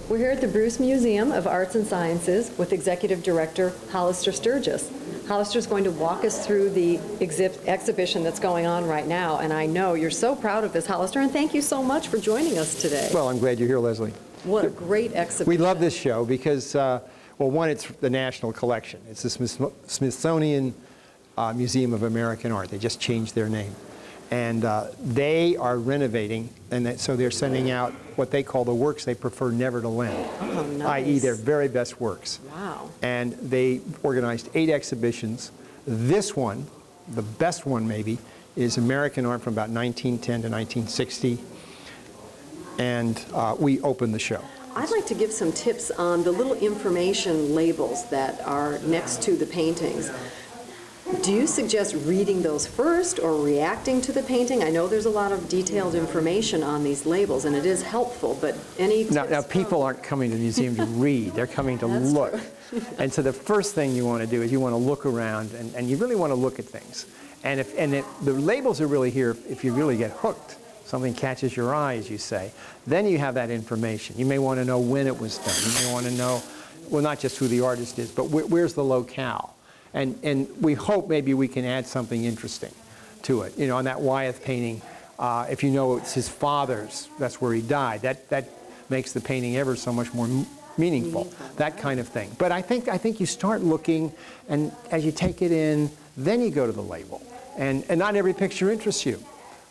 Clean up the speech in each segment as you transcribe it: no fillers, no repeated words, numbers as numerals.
We're here at the Bruce Museum of Arts and Sciences with Executive Director Hollister Sturgess. Hollister's going to walk us through the exhibition that's going on right now, and I know you're so proud of this, Hollister, and thank you so much for joining us today. Well, I'm glad you're here, Leslie. What a great exhibition. We love this show because, well, one, it's the National Collection. It's the Smithsonian Museum of American Art. They just changed their name. And they are renovating, and so they're sending out what they call the works they prefer never to lend, i.e. their very best works. Wow. And they organized 8 exhibitions. This one, the best one maybe, is American art from about 1910 to 1960, and we opened the show. I'd like to give some tips on the little information labels that are next to the paintings. Do you suggest reading those first or reacting to the painting? I know there's a lot of detailed information on these labels, and it is helpful, but any tips? Now people aren't coming to the museum to read. They're coming to look. And so the first thing you want to do is you want to look around, and you really want to look at things. And if the labels are really here if you really get hooked. Something catches your eye, as you say. Then you have that information. You may want to know when it was done. You may want to know, well, not just who the artist is, but where's the locale. And we hope maybe we can add something interesting to it. You know, on that Wyeth painting, if you know it's his father's, that's where he died. That makes the painting ever so much more meaningful. That kind of thing. But I think you start looking, and as you take it in, then you go to the label. And not every picture interests you.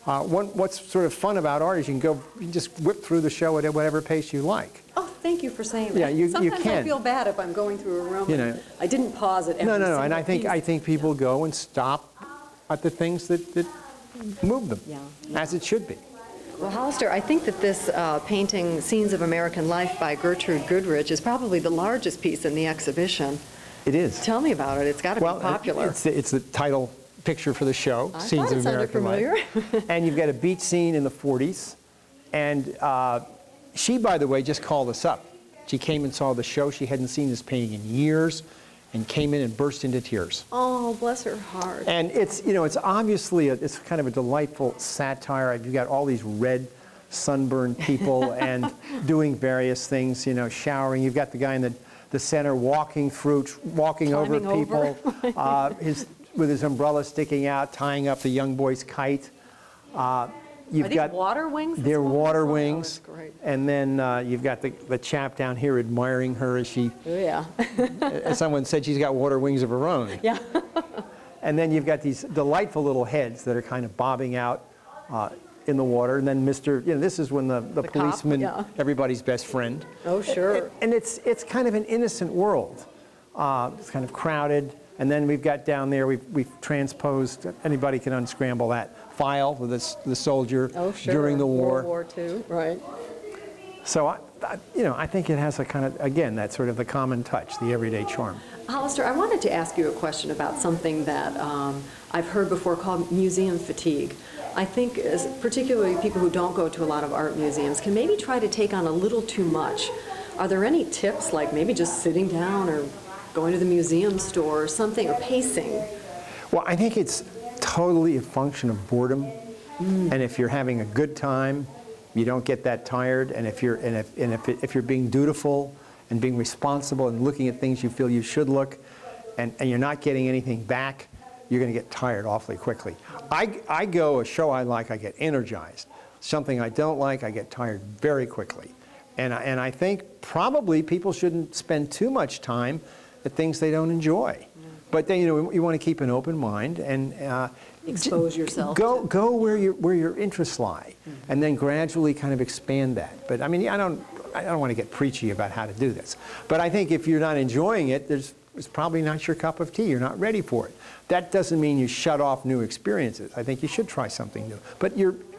What's sort of fun about art is you can just whip through the show at whatever pace you like. Oh, thank you for saying that. Yeah, you Sometimes can. I feel bad if I'm going through a room. You know, I didn't pause at every No, and single I think people go and stop at the things that move them, as it should be. Well, Hollister, I think that this painting, Scenes of American Life by Gertrude Goodrich, is probably the largest piece in the exhibition. It is. Tell me about it. It's got to be popular. It's the title picture for the show, Scenes of American Life. And you've got a beach scene in the 40s. And she, by the way, just called us up. She came and saw the show. She hadn't seen this painting in years and came in and burst into tears. Oh, bless her heart. And it's, you know, it's obviously, it's kind of a delightful satire. You've got all these red sunburned people and doing various things, you know, showering. You've got the guy in the center walking over people. With his umbrella sticking out, tying up the young boy's kite. Are these water wings? They're water wings. Oh, great. And then you've got the chap down here admiring her as she, as someone said, she's got water wings of her own. Yeah. And then you've got these delightful little heads that are kind of bobbing out in the water. And then this is when the policeman, everybody's best friend. Oh, sure. And it's kind of an innocent world. It's kind of crowded. And then we've got down there, we've transposed, anybody can unscramble that file with the soldier during the war. World War II, right. So, I think it has a kind of, again, that sort of the common touch, the everyday charm. Hollister, I wanted to ask you a question about something that I've heard before called museum fatigue. I think particularly people who don't go to a lot of art museums can maybe try to take on a little too much. Are there any tips, like maybe just sitting down or going to the museum store or something, or pacing? Well, I think it's totally a function of boredom. And if you're having a good time, you don't get that tired. And if you're being dutiful and being responsible and looking at things you feel you should look, and you're not getting anything back, you're going to get tired awfully quickly. I go a show I like, I get energized. Something I don't like, I get tired very quickly. And I think probably people shouldn't spend too much time at things they don't enjoy. But then, you want to keep an open mind and expose yourself. Go where your interests lie, and then gradually kind of expand that. But I mean, I don't want to get preachy about how to do this. But I think if you're not enjoying it, it's probably not your cup of tea. You're not ready for it. That doesn't mean you shut off new experiences. I think you should try something new. But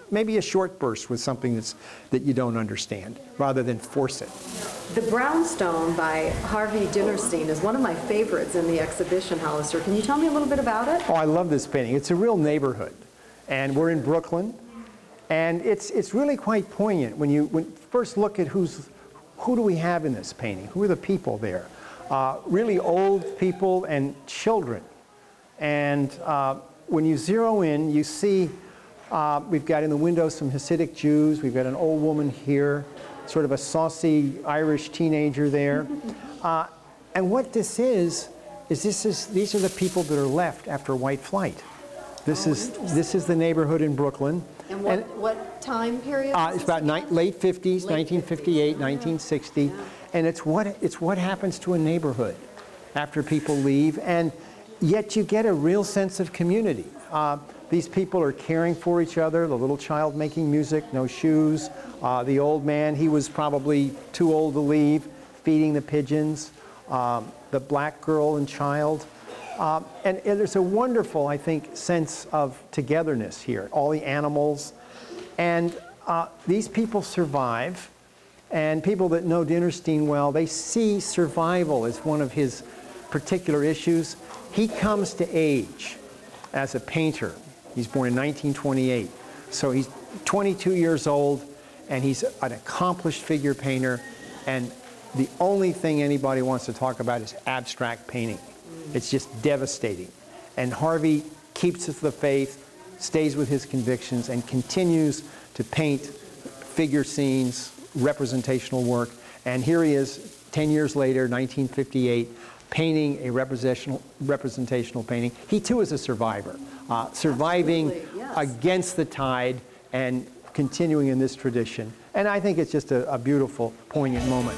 maybe a short burst with something that you don't understand, rather than force it. The Brownstone by Harvey Dinnerstein is one of my favorites in the exhibition, Hollister. Can you tell me a little bit about it? Oh, I love this painting. It's a real neighborhood. And we're in Brooklyn. And it's really quite poignant when you first look at who do we have in this painting? Who are the people there? Really old people and children. And when you zero in, you see we've got in the window some Hasidic Jews. We've got an old woman here. sort of a saucy Irish teenager there. And what this is these are the people that are left after white flight. This is the neighborhood in Brooklyn. And what time period? It's about late 50s, 1958, 1960. Yeah. And it's what happens to a neighborhood after people leave. And yet you get a real sense of community. These people are caring for each other, the little child making music, no shoes. The old man, he was probably too old to leave, feeding the pigeons. The black girl and child. And there's a wonderful, I think, sense of togetherness here, all the animals. And these people survive. And people that know Dinnerstein well, they see survival as one of his particular issues. He comes to age as a painter. He's born in 1928. So he's 22 years old, and he's an accomplished figure painter. And the only thing anybody wants to talk about is abstract painting. It's just devastating. And Harvey keeps to the faith, stays with his convictions, and continues to paint figure scenes, representational work. And here he is, 10 years later, 1958, painting a representational painting. He too is a survivor, surviving yes. against the tide and continuing in this tradition. And I think it's just a beautiful, poignant moment.